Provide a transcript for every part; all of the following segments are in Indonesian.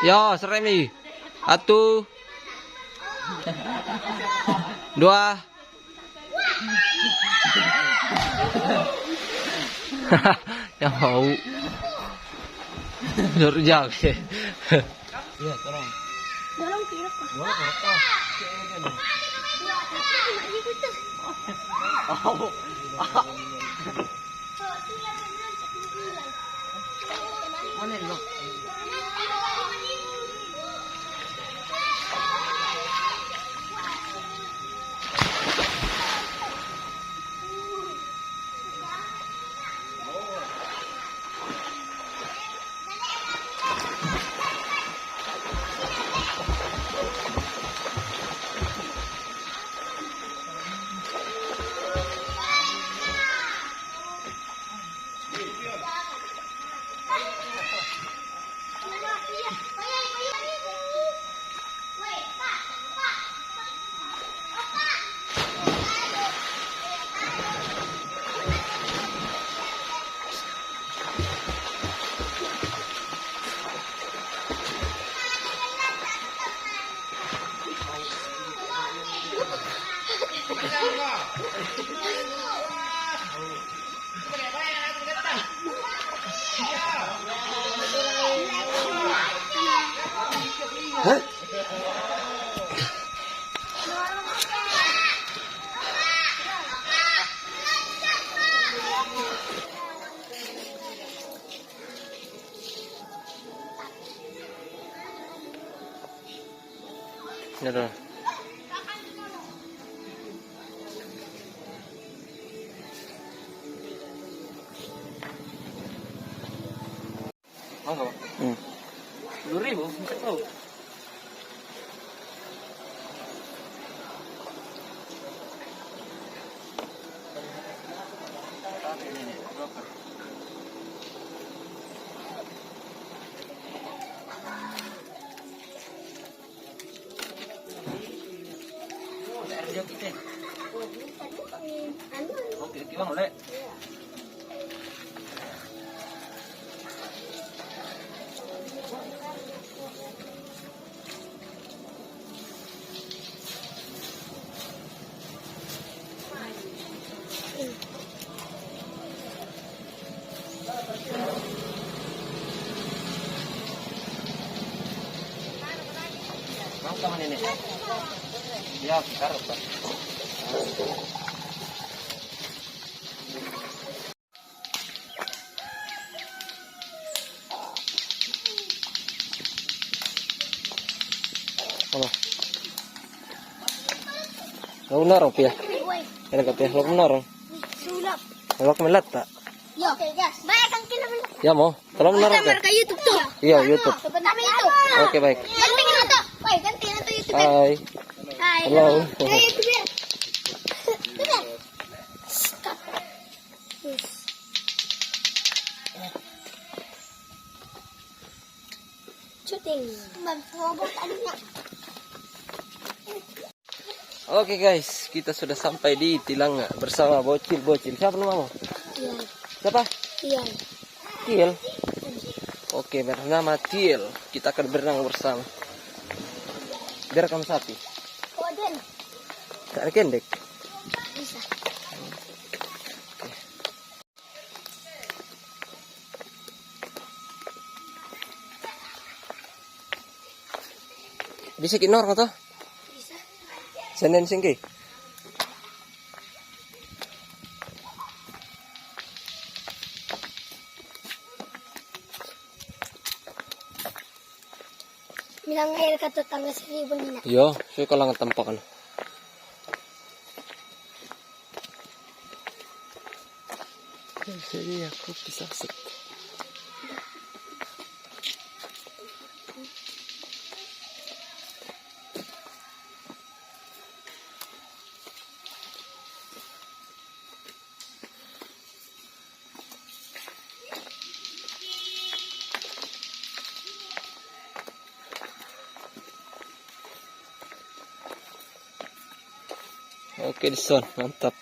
Yo, seremi. 1, 2. Yang mau. Jauh sih. Iya, tolong. Tolong kira kok. Mana lo? Ini tuh. Mangga. 10.000, enggak tahu. Oke, kita boleh. Mau sama nenek? Ya, taruh, Pak. Ano? Lagu naro pia. Ada kapia. Lagu naro. Sulap. Lagu melat tak? Yo, gas. Baik kan kita belum. Ya mau. Tolong naro Kita ke? mereka YouTube tuh. Iya YouTube. Tapi itu. Oke baik. Ganti itu. Woi, ganti itu YouTube. Hai. Hai. Halo. Hai YouTube. Tuh. Skap. Shooting. Robot tadinya. Oke guys, kita sudah sampai di Tilanga bersama bocil-bocil. Siapa namamu? Iya. Siapa? Iya. Tiel. Oke, bernama Tiel. Kita akan berenang bersama. Biar kamu sapi. Koden. Tak ada kendek. Bisa. Bisa kinor atau? Bisa. Senen singki. Bilang air ka tetangga 1.000 nina. Yo, saya kalau nggak tampakan. Jadi aku bisa set. Oke, Dison, mantap.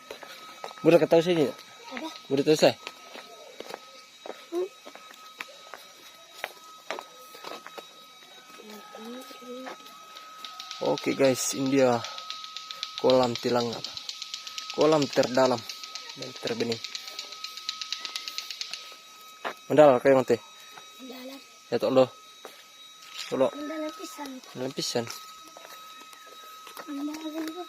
Udah ketahui sini. Apa? Udah selesai. Oke guys, ini dia kolam Tilanga. Kolam terdalam dan terbening. Mendalam kayak nanti. Mendalam. Ya Allah. Tolong. Mendalam pisan. Dalam pisan. Mendalam itu.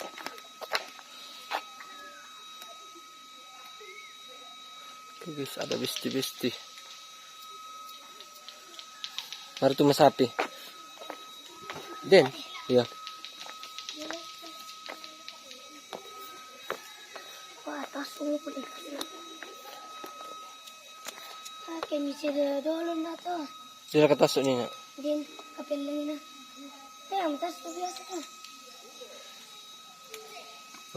Oke guys, ada besti-besti. Mari tuh sapi. Den, iya. Wah, atas semua pun ikan. Kayak misir dulu na to. Sila katasok niya. Din, kapil lang na. Kaya, matas ko biasa ka.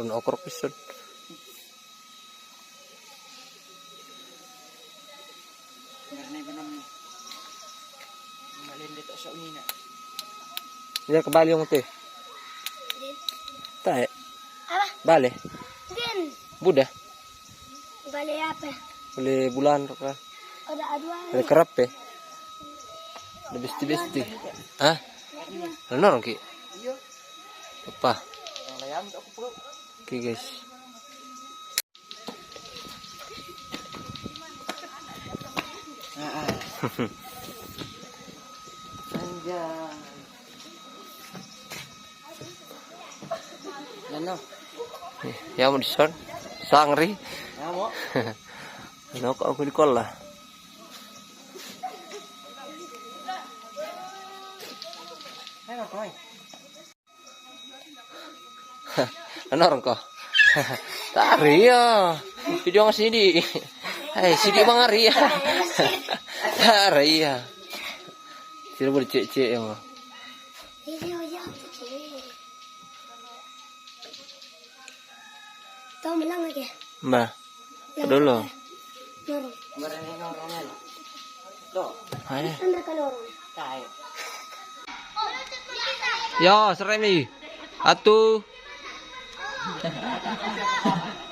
Ron okrok pisod. Karena benam malin dito sa unina. Dia kebali yung te. Din. Tae. Apa? Bale. Din. Buda. Balik apa? Boleh bulan ka. Ada aduan. Boleh kerap eh. Ada besti-besti. Hah? Ano orang ki? Iyo. Apa? Ang layam ako po. Oke guys. Anjan. Ano? Ya mau dison. Sangri. Amo. Ano ka ako di kola. Ay, makoy. Ano orang ko? Tari ya. Video nga sini. Hai, sini bang Ari ya. Tari ya. Sila boleh cek-cek ya mah. Video ya. Tahu bilang lagi. Mbak. Dulu. Lorong. Barang ini orang Tuh, Hai. Anda ke lorong. tayo. Yo, seremi. Satu.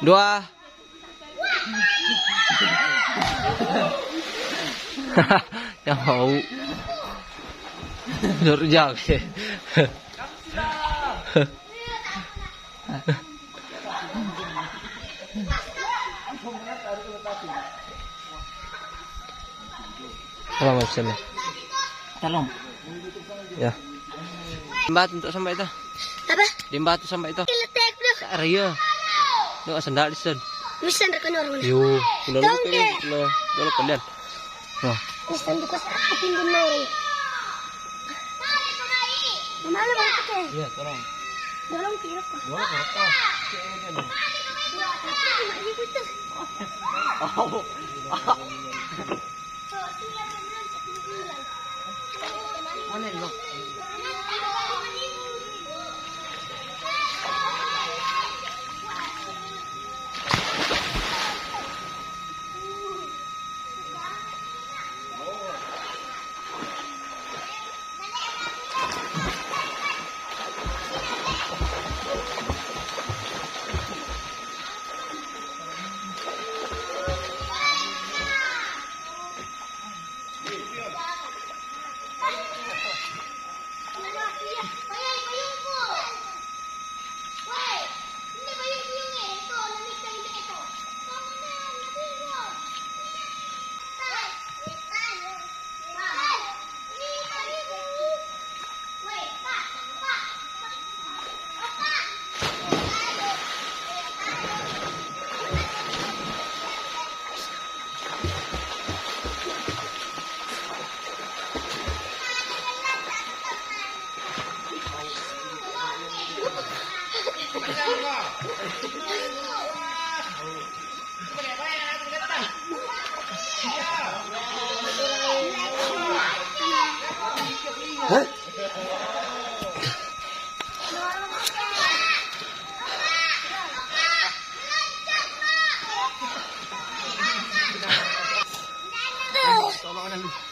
Dua. Yang mau. Jurjak sih. Selamat siang. Talong. Ya. Dimbat untuk sampai itu. Apa? Dimbat sampai itu. Iletek bro. Ria. Doa sendal di sen. Misan ke lorong. Yo, udah Tongke. lu dulu kalian. Wah, Misan ko sa ating lorong. Mamalo ba ito? iya, tolong. Dolong kilo ko. Dulu korek. Ano yun?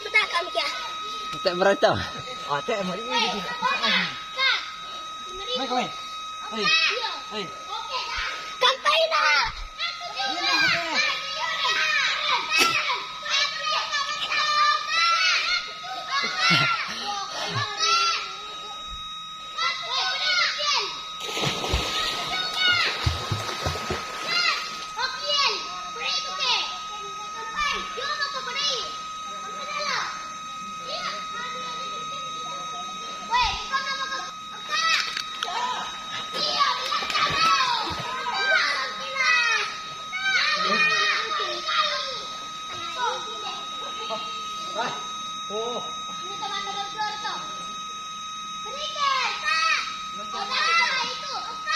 Betul kami kya? Tak berita. Ate, mali mo dito. Ay, kawin. Ay, ay. Kampay na! Oh. Ini tomato dan telur tuh. Berikan, Kak. Oka, itu. Oka.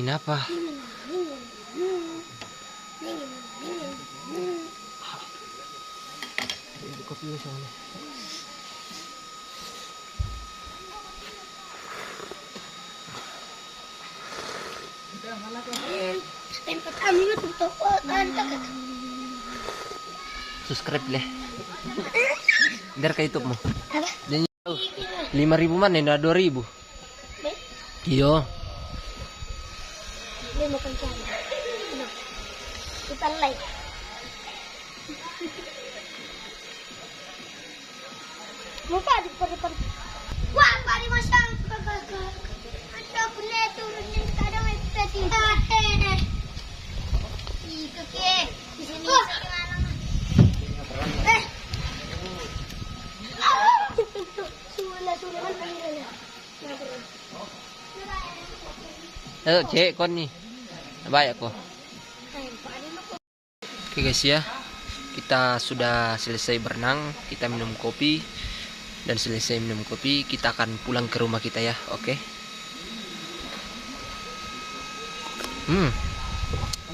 Dingin apa? Kopi dulu soalnya. Kami YouTube to. Subscribe leh. Biar ke YouTube mo. Apa? Dan 5.000 man, na 2.000. Baik. Iyo. Dia makan siapa? Ano? Kita like. Muka di pari. Wah, pari masang kagak. Ada boleh turunin kadang ekspektasi. Itu ke. Di sini gimana? Sula kan panggilnya. Cek kon nih. Baik aku. Oke guys ya. Kita sudah selesai berenang, kita minum kopi. Dan selesai minum kopi, kita akan pulang ke rumah kita ya. Oke.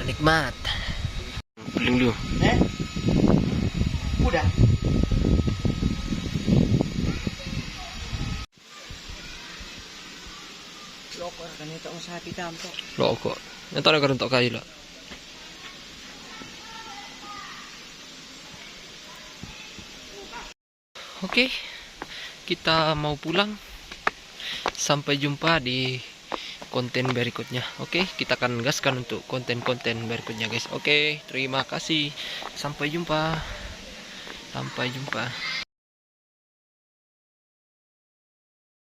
Nikmat. Dulu. Udah. Loko kan ito ang sapi tampo. Loko. Yang tahu kan untuk kayu lah. Oke, kita mau pulang. Sampai jumpa di konten berikutnya. Oke, kita akan gaskan untuk konten-konten berikutnya guys. Oke, terima kasih. Sampai jumpa. Sampai jumpa.